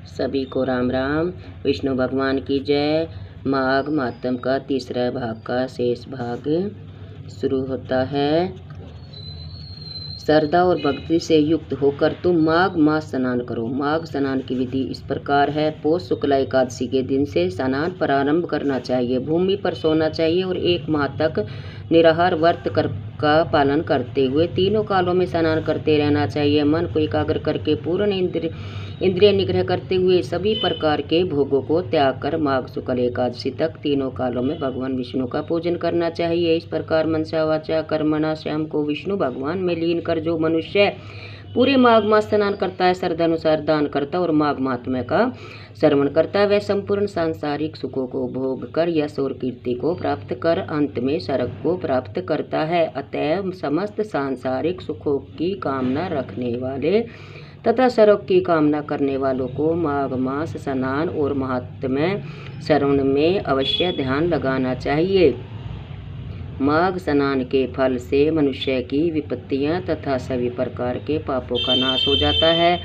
सभी को राम राम। विष्णु भगवान की जय। माघ महात्म का तीसरा भाग का शेष भाग शुरू होता है। श्रद्धा और भक्ति से युक्त होकर तुम माघ मास स्नान करो। माघ स्नान की विधि इस प्रकार है। पौष शुक्ला एकादशी के दिन से स्नान प्रारंभ करना चाहिए। भूमि पर सोना चाहिए और 1 माह तक निराहार व्रत का पालन करते हुए तीनों कालों में स्नान करते रहना चाहिए। मन को एकाग्र करके पूर्ण इंद्रिय निग्रह करते हुए सभी प्रकार के भोगों को त्याग कर माघ शुक्ल एकादशी तक तीनों कालों में भगवान विष्णु का पूजन करना चाहिए। इस प्रकार मनसा वाचा कर्मणा श्याम को विष्णु भगवान में लीन कर जो मनुष्य पूरे माघ मास स्नान करता है, श्रद्धानुसार दान करता और माघ महात्म्य का श्रवण करता है, वह संपूर्ण सांसारिक सुखों को भोग कर यश और कीर्ति को प्राप्त कर अंत में स्वर्ग को प्राप्त करता है। अतएव समस्त सांसारिक सुखों की कामना रखने वाले तथा स्वर्ग की कामना करने वालों को माघ मास स्नान और महात्म्य श्रवण में अवश्य ध्यान लगाना चाहिए। माघ स्नान के फल से मनुष्य की विपत्तियां तथा सभी प्रकार के पापों का नाश हो जाता है।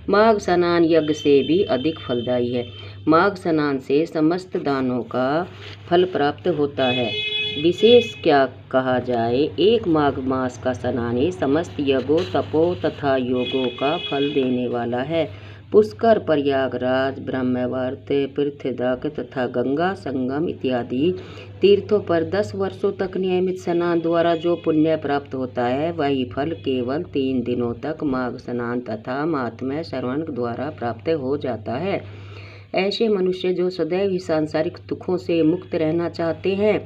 माघ स्नान यज्ञ से भी अधिक फलदायी है। माघ स्नान से समस्त दानों का फल प्राप्त होता है। विशेष क्या कहा जाए, 1 माघ मास का स्नान ही समस्त यज्ञों तपों तथा योगों का फल देने वाला है। पुष्कर, प्रयागराज, ब्रह्मवर्त, पृथ्वीदक तथा गंगा संगम इत्यादि तीर्थों पर 10 वर्षों तक नियमित स्नान द्वारा जो पुण्य प्राप्त होता है, वही फल केवल 3 दिनों तक माघ स्नान तथा महात्म्य श्रवण द्वारा प्राप्त हो जाता है। ऐसे मनुष्य जो सदैव ही सांसारिक दुखों से मुक्त रहना चाहते हैं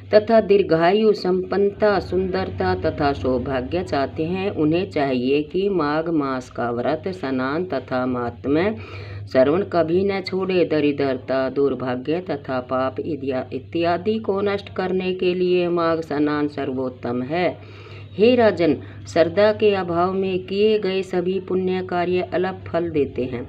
तथा दीर्घायु, संपन्नता, सुंदरता तथा सौभाग्य चाहते हैं, उन्हें चाहिए कि माघ मास का व्रत, स्नान तथा महात्म्य श्रवण कभी न छोड़े। दरिद्रता, दुर्भाग्य तथा पाप इत्यादि को नष्ट करने के लिए माघ स्नान सर्वोत्तम है। हे राजन, श्रद्धा के अभाव में किए गए सभी पुण्य कार्य अलग फल देते हैं,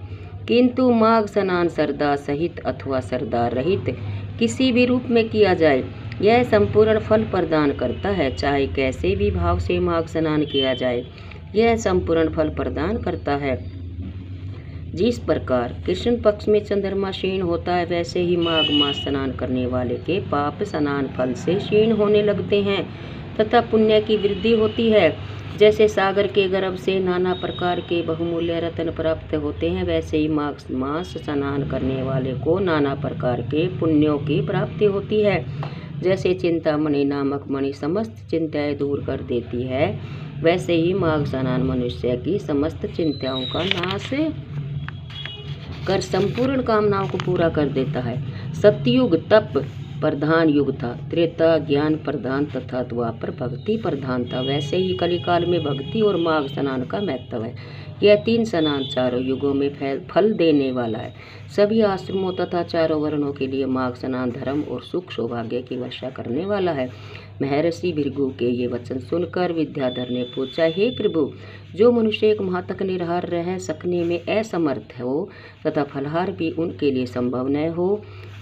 किंतु माघ स्नान श्रद्धा सहित अथवा श्रद्धा रहित किसी भी रूप में किया जाए, यह संपूर्ण फल प्रदान करता है। चाहे कैसे भी भाव से माघ स्नान किया जाए, यह संपूर्ण फल प्रदान करता है। जिस प्रकार कृष्ण पक्ष में चंद्रमा क्षीण होता है, वैसे ही माघ मास स्नान करने वाले के पाप स्नान फल से क्षीण होने लगते हैं तथा पुण्य की वृद्धि होती है। जैसे सागर के गर्भ से नाना प्रकार के बहुमूल्य रत्न प्राप्त होते हैं, वैसे ही माघ मास स्नान करने वाले को नाना प्रकार के पुण्यों की प्राप्ति होती है। जैसे चिंतामणि नामक मणि समस्त चिंताएं दूर कर देती है, वैसे ही माघ स्नान मनुष्य की समस्त चिंताओं का नाश कर संपूर्ण कामनाओं को पूरा कर देता है। सतयुग तप प्रधान युग था, त्रेता ज्ञान प्रधान तथा द्वापर भक्ति प्रधान था, वैसे ही कलिकाल में भक्ति और माघ स्नान का महत्व है। यह 3 स्नान चारों युगों में फल देने वाला है। सभी आश्रमों तथा चारों वर्णों के लिए माघ स्नान धर्म और सुख सौभाग्य की वर्षा करने वाला है। महर्षि भृगु के ये वचन सुनकर विद्याधर ने पूछा, हे प्रभु, जो मनुष्य 1 माह तक निराहार रह सकने में असमर्थ हो तथा फलाहार भी उनके लिए संभव न हो,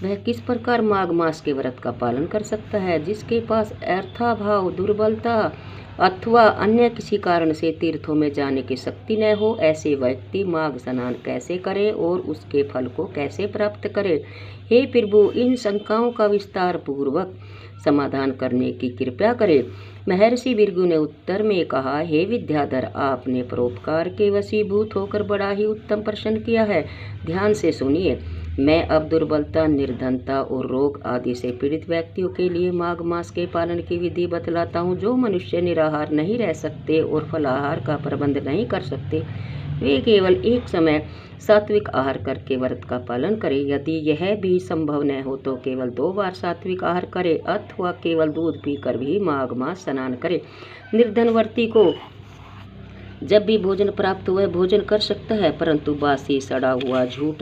वह किस प्रकार माघ मास के व्रत का पालन कर सकता है? जिसके पास अर्थाभाव, दुर्बलता अथवा अन्य किसी कारण से तीर्थों में जाने की शक्ति न हो, ऐसे व्यक्ति माघ स्नान कैसे करे और उसके फल को कैसे प्राप्त करे? हे प्रभु, इन शंकाओं का विस्तार पूर्वक समाधान करने की कृपा करे। महर्षि भृगु ने उत्तर में कहा, हे विद्याधर, आपने परोपकार के वशीभूत होकर बड़ा ही उत्तम प्रश्न किया है। ध्यान से सुनिए। मैं अब दुर्बलता, निर्धनता और रोग आदि से पीड़ित व्यक्तियों के लिए माघ मास के पालन की विधि बतलाता हूँ। जो मनुष्य निराहार नहीं रह सकते और फलाहार का प्रबंध नहीं कर सकते, वे केवल एक समय सात्विक आहार करके व्रत का पालन करें। यदि यह भी संभव न हो तो केवल 2 बार सात्विक आहार करें अथवा केवल दूध पीकर भी माघ मास स्नान करें। निर्धन वर्ती को जब भी भोजन प्राप्त हो, वह भोजन कर सकता है, परंतु बासी, सड़ा हुआ, झूठा